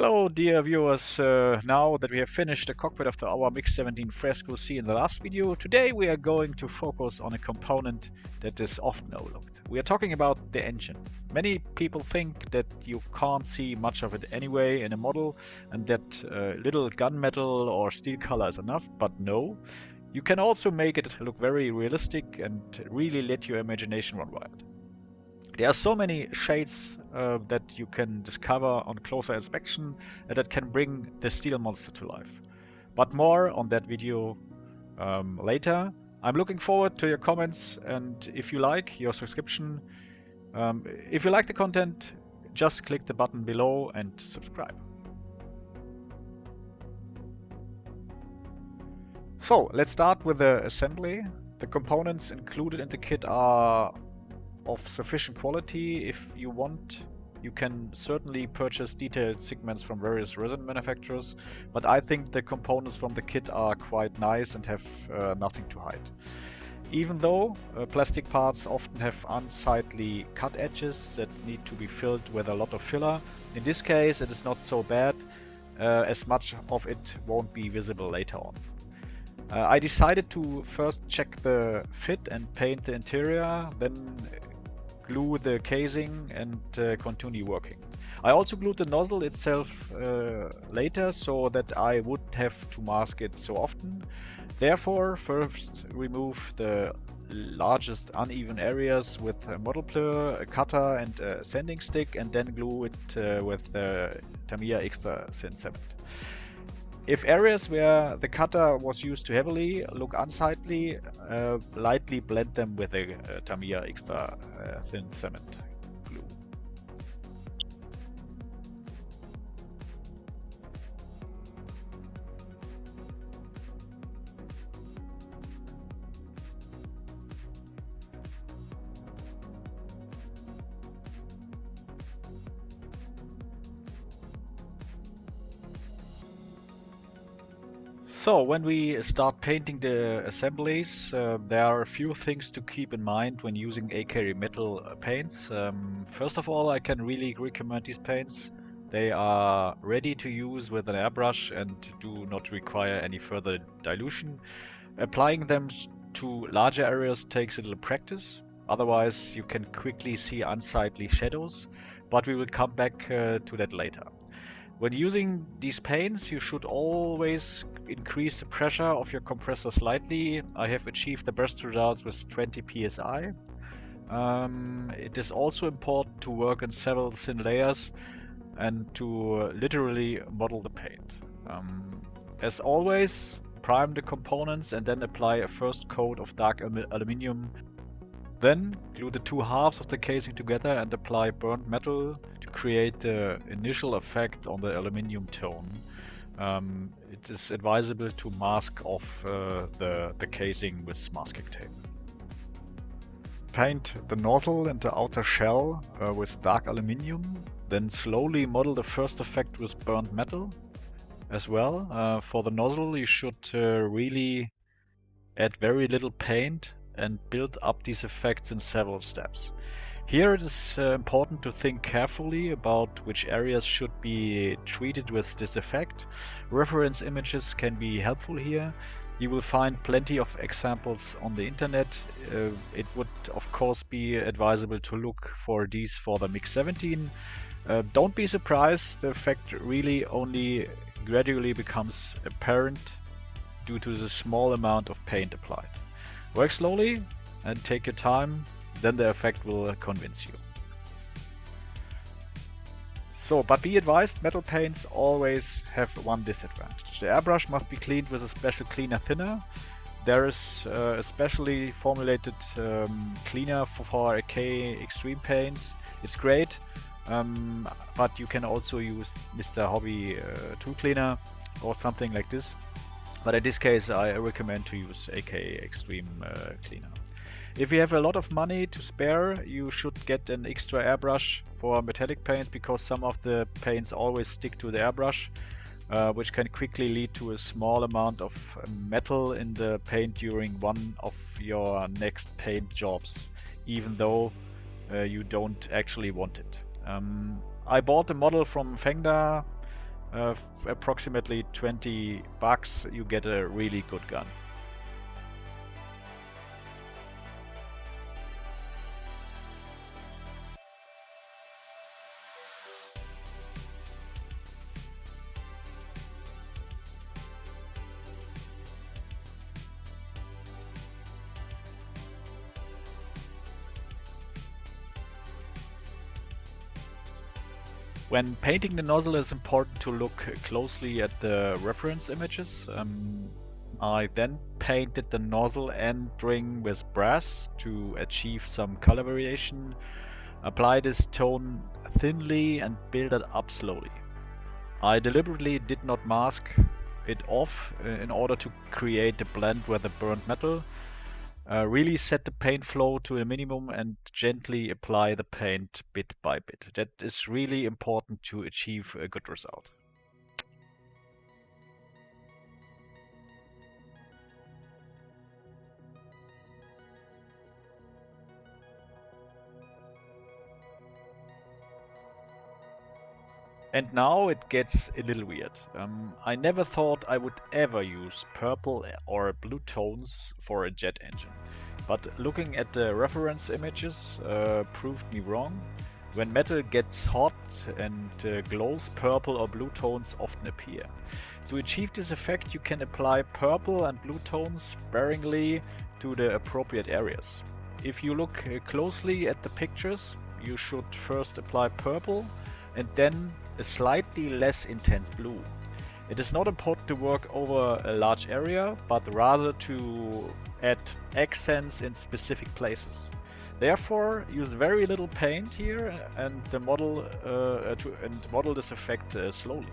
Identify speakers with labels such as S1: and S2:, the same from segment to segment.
S1: Hello dear viewers, now that we have finished the cockpit of our MiG-17 FRESCO C in the last video, today we are going to focus on a component that is often overlooked. We are talking about the engine. Many people think that you can't see much of it anyway in a model and that little gunmetal or steel color is enough, but no. You can also make it look very realistic and really let your imagination run wild. There are so many shades that you can discover on closer inspection that can bring the steel monster to life. But more on that video later. I'm looking forward to your comments, and if you like, your subscription. If you like the content, just click the button below and subscribe. So let's start with the assembly. The components included in the kit are of sufficient quality. If you want, you can certainly purchase detailed segments from various resin manufacturers, but I think the components from the kit are quite nice and have nothing to hide. Even though plastic parts often have unsightly cut edges that need to be filled with a lot of filler, in this case it is not so bad, as much of it won't be visible later on. I decided to first check the fit and paint the interior, then glue the casing and continue working. I also glued the nozzle itself later so that I wouldn't have to mask it so often. Therefore, first remove the largest uneven areas with a model plur, a cutter and a sanding stick, and then glue it with the Tamiya Extra Thin Cement. If areas where the cutter was used too heavily look unsightly, lightly blend them with a Tamiya Extra Thin Cement glue. So when we start painting the assemblies, there are a few things to keep in mind when using AK metal paints. First of all, I can really recommend these paints. They are ready to use with an airbrush and do not require any further dilution. Applying them to larger areas takes a little practice, otherwise you can quickly see unsightly shadows, but we will come back to that later. When using these paints, you should always increase the pressure of your compressor slightly. I have achieved the best results with 20 psi. It is also important to work in several thin layers and to literally model the paint. As always, prime the components and then apply a first coat of dark aluminium. Then glue the two halves of the casing together and apply burnt metal to create the initial effect on the aluminium tone. It is advisable to mask off the casing with masking tape. Paint the nozzle and the outer shell with dark aluminium, then slowly model the first effect with burnt metal as well. For the nozzle you should really add very little paint and build up these effects in several steps. Here it is important to think carefully about which areas should be treated with this effect. Reference images can be helpful here. You will find plenty of examples on the internet. It would of course be advisable to look for these for the MiG-17. Don't be surprised, the effect really only gradually becomes apparent due to the small amount of paint applied. Work slowly and take your time, then the effect will convince you. So, but be advised, metal paints always have one disadvantage. The airbrush must be cleaned with a special cleaner thinner. There is a specially formulated cleaner for AK extreme paints. It's great, but you can also use Mr. Hobby tool cleaner or something like this. But in this case I recommend to use AK Extreme Cleaner. If you have a lot of money to spare, you should get an extra airbrush for metallic paints, because some of the paints always stick to the airbrush, which can quickly lead to a small amount of metal in the paint during one of your next paint jobs, even though you don't actually want it. I bought a model from Fengda approximately 20 bucks, you get a really good gun. When painting the nozzle, it's important to look closely at the reference images. I then painted the nozzle end ring with brass to achieve some color variation. Apply this tone thinly and build it up slowly. I deliberately did not mask it off in order to create the blend with the burnt metal. Really set the paint flow to a minimum and gently apply the paint bit by bit. That is really important to achieve a good result. And now it gets a little weird. I never thought I would ever use purple or blue tones for a jet engine. But looking at the reference images proved me wrong. When metal gets hot and glows, purple or blue tones often appear. To achieve this effect, you can apply purple and blue tones sparingly to the appropriate areas. If you look closely at the pictures, you should first apply purple and then a slightly less intense blue. It is not important to work over a large area, but rather to add accents in specific places. Therefore, use very little paint here and model this effect slowly.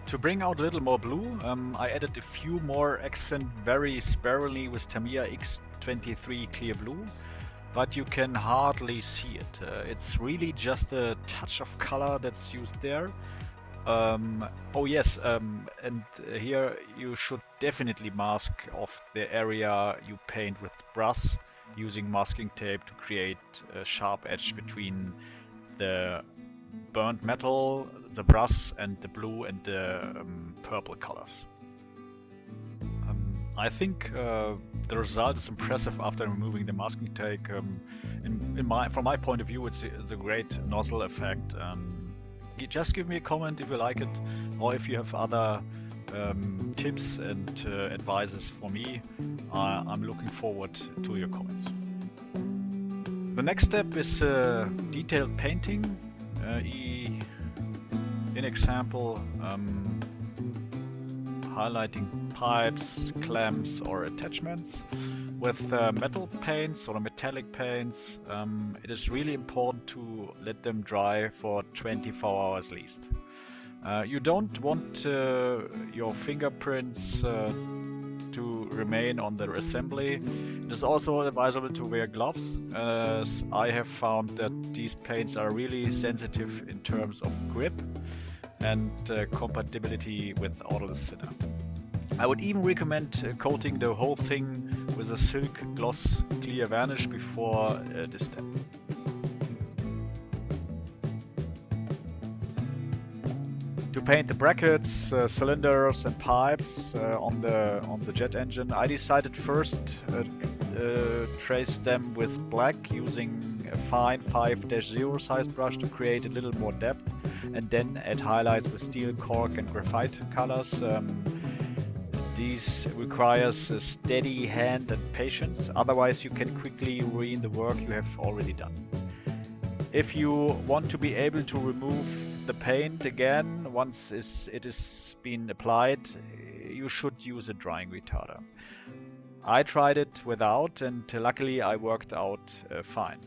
S1: To bring out a little more blue, I added a few more accent very sparingly with Tamiya X23 Clear Blue, but you can hardly see it. It's really just a touch of color that's used there. Oh yes, and here you should definitely mask off the area you paint with brass, using masking tape to create a sharp edge between the burnt metal, the brass, and the blue and the purple colors. I think the result is impressive after removing the masking tape. From my point of view, it's a great nozzle effect. Just give me a comment if you like it, or if you have other tips and advices for me. I'm looking forward to your comments. The next step is detailed painting. In example, highlighting pipes, clamps or attachments. With metal paints or metallic paints, it is really important to let them dry for 24 hours at least. You don't want your fingerprints to remain on the assembly. It is also advisable to wear gloves, as I have found that these paints are really sensitive in terms of grip and compatibility with odorless thinner. I would even recommend coating the whole thing with a silk gloss clear varnish before this step. To paint the brackets, cylinders and pipes on the jet engine, I decided first trace them with black using a fine 5-0 size brush to create a little more depth, and then add highlights with steel, cork and graphite colors. This requires a steady hand and patience, otherwise you can quickly ruin the work you have already done. If you want to be able to remove the paint again once it is been applied, you should use a drying retarder. I tried it without, and luckily I worked out fine.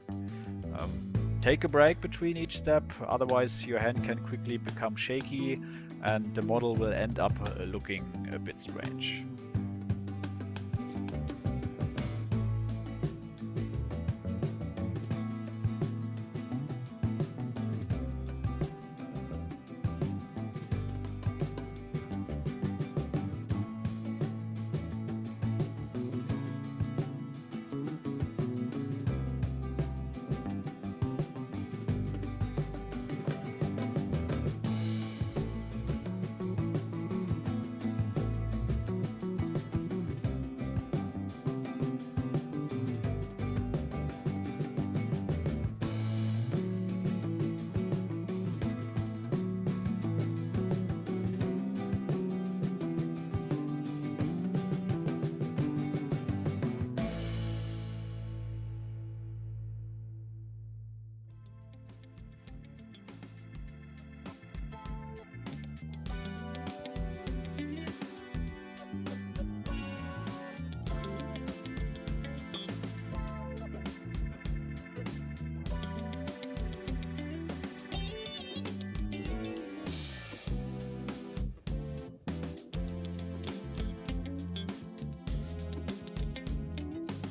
S1: Take a break between each step, otherwise your hand can quickly become shaky and the model will end up looking a bit strange.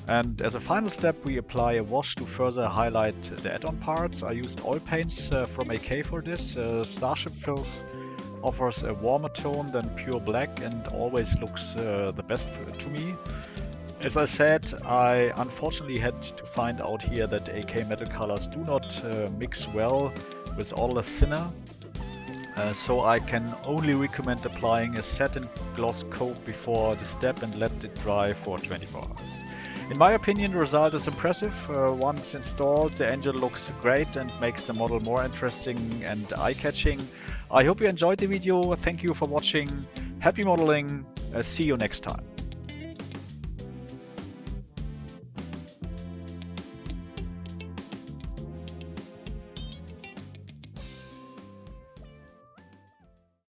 S1: And as a final step, we apply a wash to further highlight the add-on parts. I used oil paints from AK for this. Starship Fills offers a warmer tone than pure black and always looks the best to me. As I said, I unfortunately had to find out here that AK metal colors do not mix well with odorless thinner. So I can only recommend applying a satin gloss coat before the step and let it dry for 24 hours. In my opinion, the result is impressive. Once installed, the engine looks great and makes the model more interesting and eye-catching. I hope you enjoyed the video. Thank you for watching. Happy modeling. See you next time.